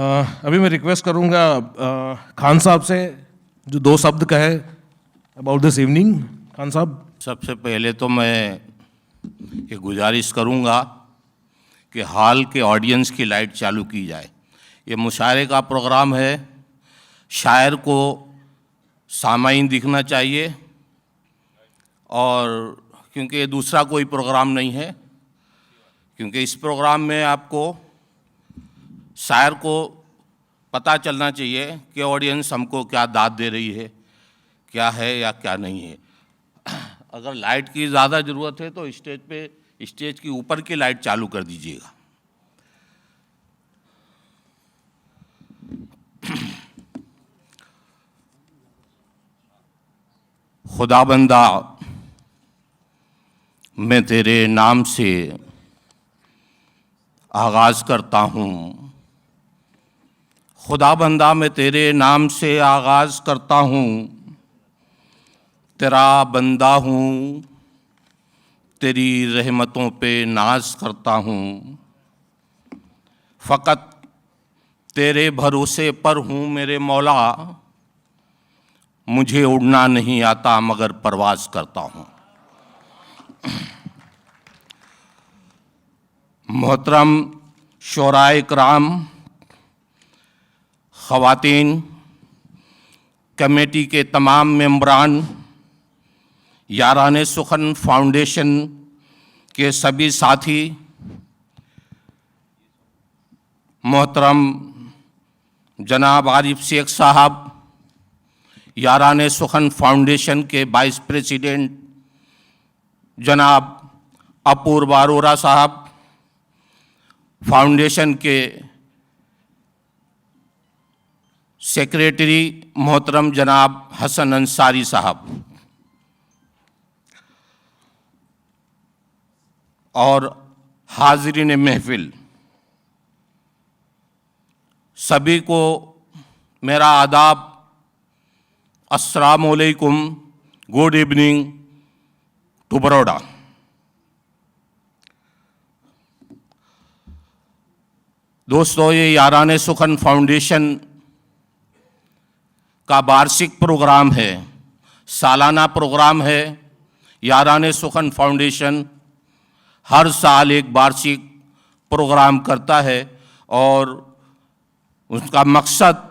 अभी मैं रिक्वेस्ट करूंगा खान साहब से जो दो शब्द कहे अबाउट दिस इवनिंग। खान साहब। सबसे पहले तो मैं ये गुजारिश करूंगा कि हॉल के ऑडियंस की लाइट चालू की जाए। ये मुशायरे का प्रोग्राम है, शायर को सामाईन दिखना चाहिए, और क्योंकि ये दूसरा कोई प्रोग्राम नहीं है, क्योंकि इस प्रोग्राम में आपको शायर को पता चलना चाहिए कि ऑडियंस हमको क्या दाद दे रही है, क्या है या क्या नहीं है। अगर लाइट की ज़्यादा ज़रूरत है तो स्टेज की ऊपर की लाइट चालू कर दीजिएगा। खुदा बंदा मैं तेरे नाम से आगाज़ करता हूँ, खुदा बंदा मैं तेरे नाम से आगाज़ करता हूँ, तेरा बंदा हूँ, तेरी रहमतों पे नाज करता हूँ, फ़कत तेरे भरोसे पर हूँ मेरे मौला, मुझे उड़ना नहीं आता मगर परवाज़ करता हूँ। मोहतरम शोराए कराम, ख़वातीन, कमेटी के तमाम मेंबरान, याराने सुखन फाउंडेशन के सभी साथी, मोहतरम जनाब आरिफ शेख साहब, याराने सुखन फाउंडेशन के वाइस प्रेसिडेंट जनाब अपूर्व अरोरा साहब, फाउंडेशन के सेक्रेटरी मोहतरम जनाब हसन अंसारी साहब, और हाज़रीन महफिल, सभी को मेरा आदाब, अस्सलाम वालेकुम, गुड इवनिंग टू बड़ौदा। दोस्तों, ये याराने सुखन फाउंडेशन का वार्षिक प्रोग्राम है, सालाना प्रोग्राम है। याराने सुखन फाउंडेशन हर साल एक वार्षिक प्रोग्राम करता है और उसका मकसद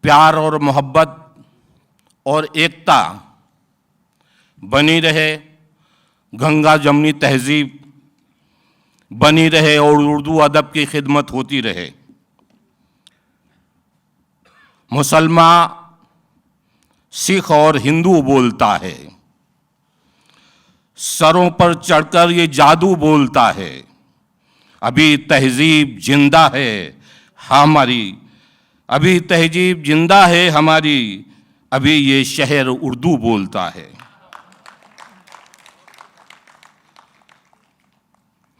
प्यार और मोहब्बत और एकता बनी रहे, गंगा जमनी तहजीब बनी रहे और उर्दू अदब की खिदमत होती रहे। मुसलमान, सिख और हिंदू बोलता है, सरों पर चढ़कर ये जादू बोलता है, अभी तहजीब जिंदा है हमारी, अभी तहजीब जिंदा है हमारी, अभी ये शहर उर्दू बोलता है।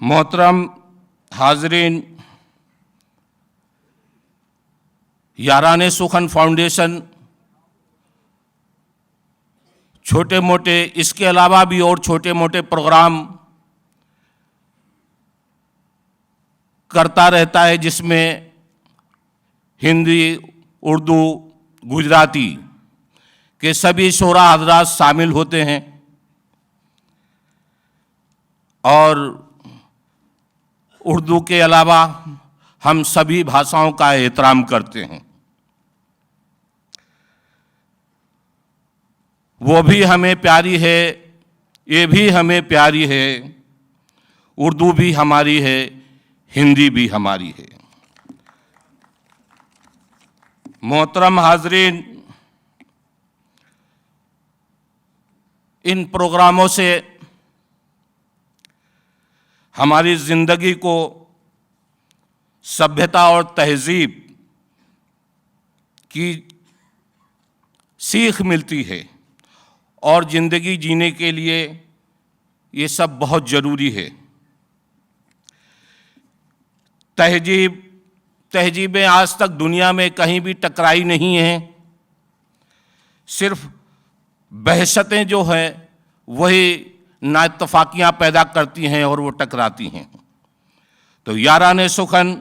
मोहतरम हाज़रीन, याराने सुखन फाउंडेशन छोटे मोटे, इसके अलावा भी और छोटे मोटे प्रोग्राम करता रहता है, जिसमें हिंदी, उर्दू, गुजराती के सभी शोरा हजरात शामिल होते हैं और उर्दू के अलावा हम सभी भाषाओं का एहतराम करते हैं। वो भी हमें प्यारी है, ये भी हमें प्यारी है, उर्दू भी हमारी है, हिंदी भी हमारी है। मोहतरम हाज़रीन, इन प्रोग्रामों से हमारी ज़िंदगी को सभ्यता और तहजीब की सीख मिलती है और ज़िंदगी जीने के लिए ये सब बहुत ज़रूरी है। तहजीबें आज तक दुनिया में कहीं भी टकराई नहीं हैं, सिर्फ बहशतें जो हैं वही नाइत्तफाकियाँ पैदा करती हैं और वो टकराती हैं। तो याराने सुखन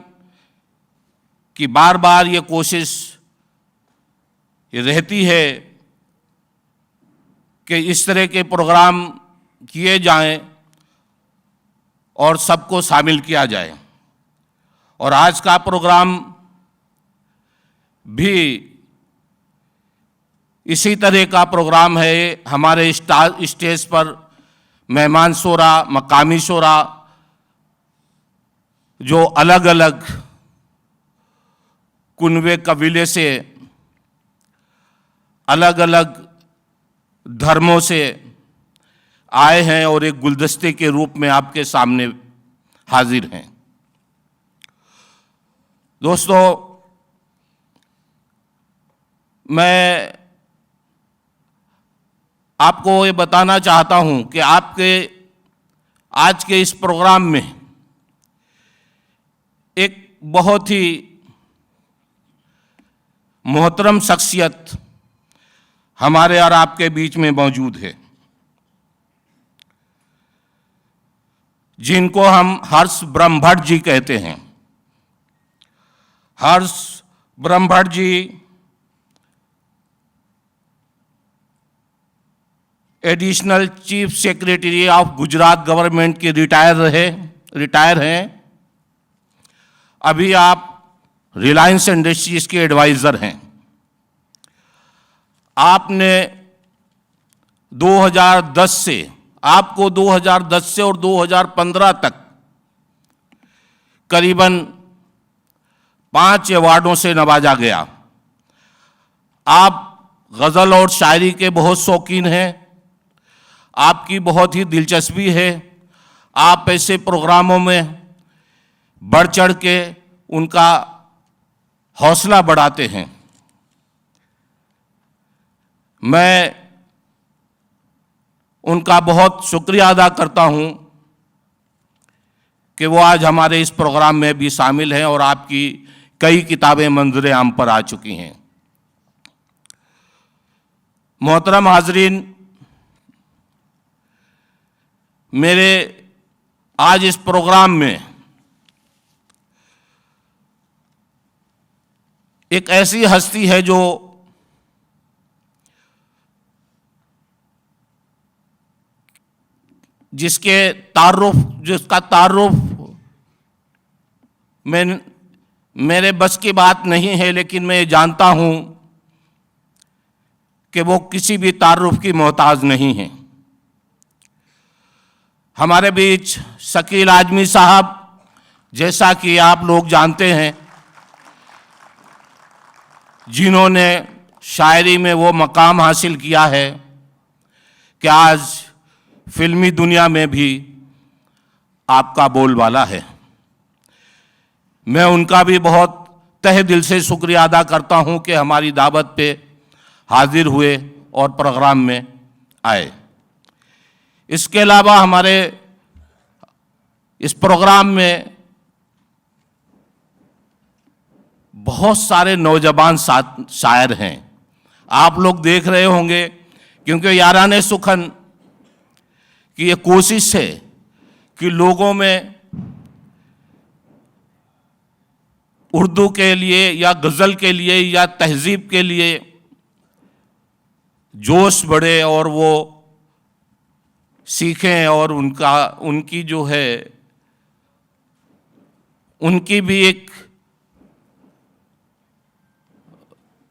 की बार बार ये कोशिश ये रहती है कि इस तरह के प्रोग्राम किए जाएं और सबको शामिल किया जाए। और आज का प्रोग्राम भी इसी तरह का प्रोग्राम है। हमारे स्टेज पर मेहमान शोरा, मकामी शोरा जो अलग अलग कुनबे कबीले से, अलग अलग धर्मों से आए हैं और एक गुलदस्ते के रूप में आपके सामने हाजिर हैं। दोस्तों, मैं आपको ये बताना चाहता हूं कि आपके आज के इस प्रोग्राम में एक बहुत ही मोहतरम शख्सियत हमारे और आपके बीच में मौजूद है, जिनको हम हर्ष ब्रह्मभट्ट जी कहते हैं। Harsh Brahmbhatt ji additional chief secretary of Gujarat government के रिटायर हैं। अभी आप रिलायंस इंडस्ट्रीज के एडवाइजर हैं। आपने 2010 से आपको 2010 से और 2015 तक करीबन 5 अवार्डों से नवाजा गया। आप गज़ल और शायरी के बहुत शौकीन हैं। आपकी बहुत ही दिलचस्पी है। आप ऐसे प्रोग्रामों में बढ़ चढ़ के उनका हौसला बढ़ाते हैं। मैं उनका बहुत शुक्रिया अदा करता हूं कि वो आज हमारे इस प्रोग्राम में भी शामिल हैं और आपकी कई किताबें मंजर आम पर आ चुकी हैं। मोहतरम हाजरीन, मेरे आज इस प्रोग्राम में एक ऐसी हस्ती है जो जिसका तारुफ मेरे बस की बात नहीं है, लेकिन मैं जानता हूं कि वो किसी भी तारुफ की मोहताज नहीं है। हमारे बीच शकील आजमी साहब, जैसा कि आप लोग जानते हैं, जिन्होंने शायरी में वो मकाम हासिल किया है कि आज फिल्मी दुनिया में भी आपका बोलबाला है। मैं उनका भी बहुत तहे दिल से शुक्रिया अदा करता हूं कि हमारी दावत पे हाजिर हुए और प्रोग्राम में आए। इसके अलावा हमारे इस प्रोग्राम में बहुत सारे नौजवान शायर हैं। आप लोग देख रहे होंगे, क्योंकि याराने सुखन की ये कोशिश है कि लोगों में उर्दू के लिए या गज़ल के लिए या तहजीब के लिए जोश बढ़े और वो सीखें और उनकी जो है उनकी भी एक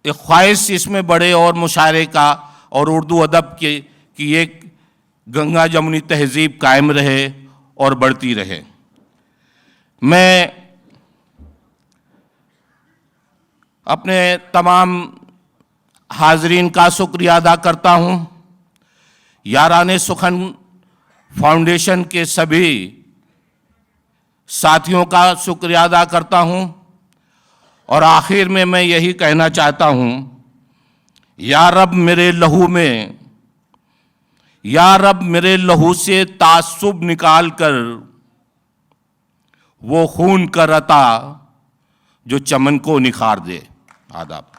ख्वाहिश इसमें बढ़े और मुशायरे का और उर्दू अदब की एक गंगा जमुनी तहजीब कायम रहे और बढ़ती रहे। मैं अपने तमाम हाजरीन का शुक्रिया अदा करता हूँ। याराने सुखन फाउंडेशन के सभी साथियों का शुक्रिया अदा करता हूँ और आखिर में मैं यही कहना चाहता हूँ, या रब मेरे लहू में, या रब मेरे लहू से तासुब निकाल कर वो खून का रता जो चमन को निखार दे। आदाब।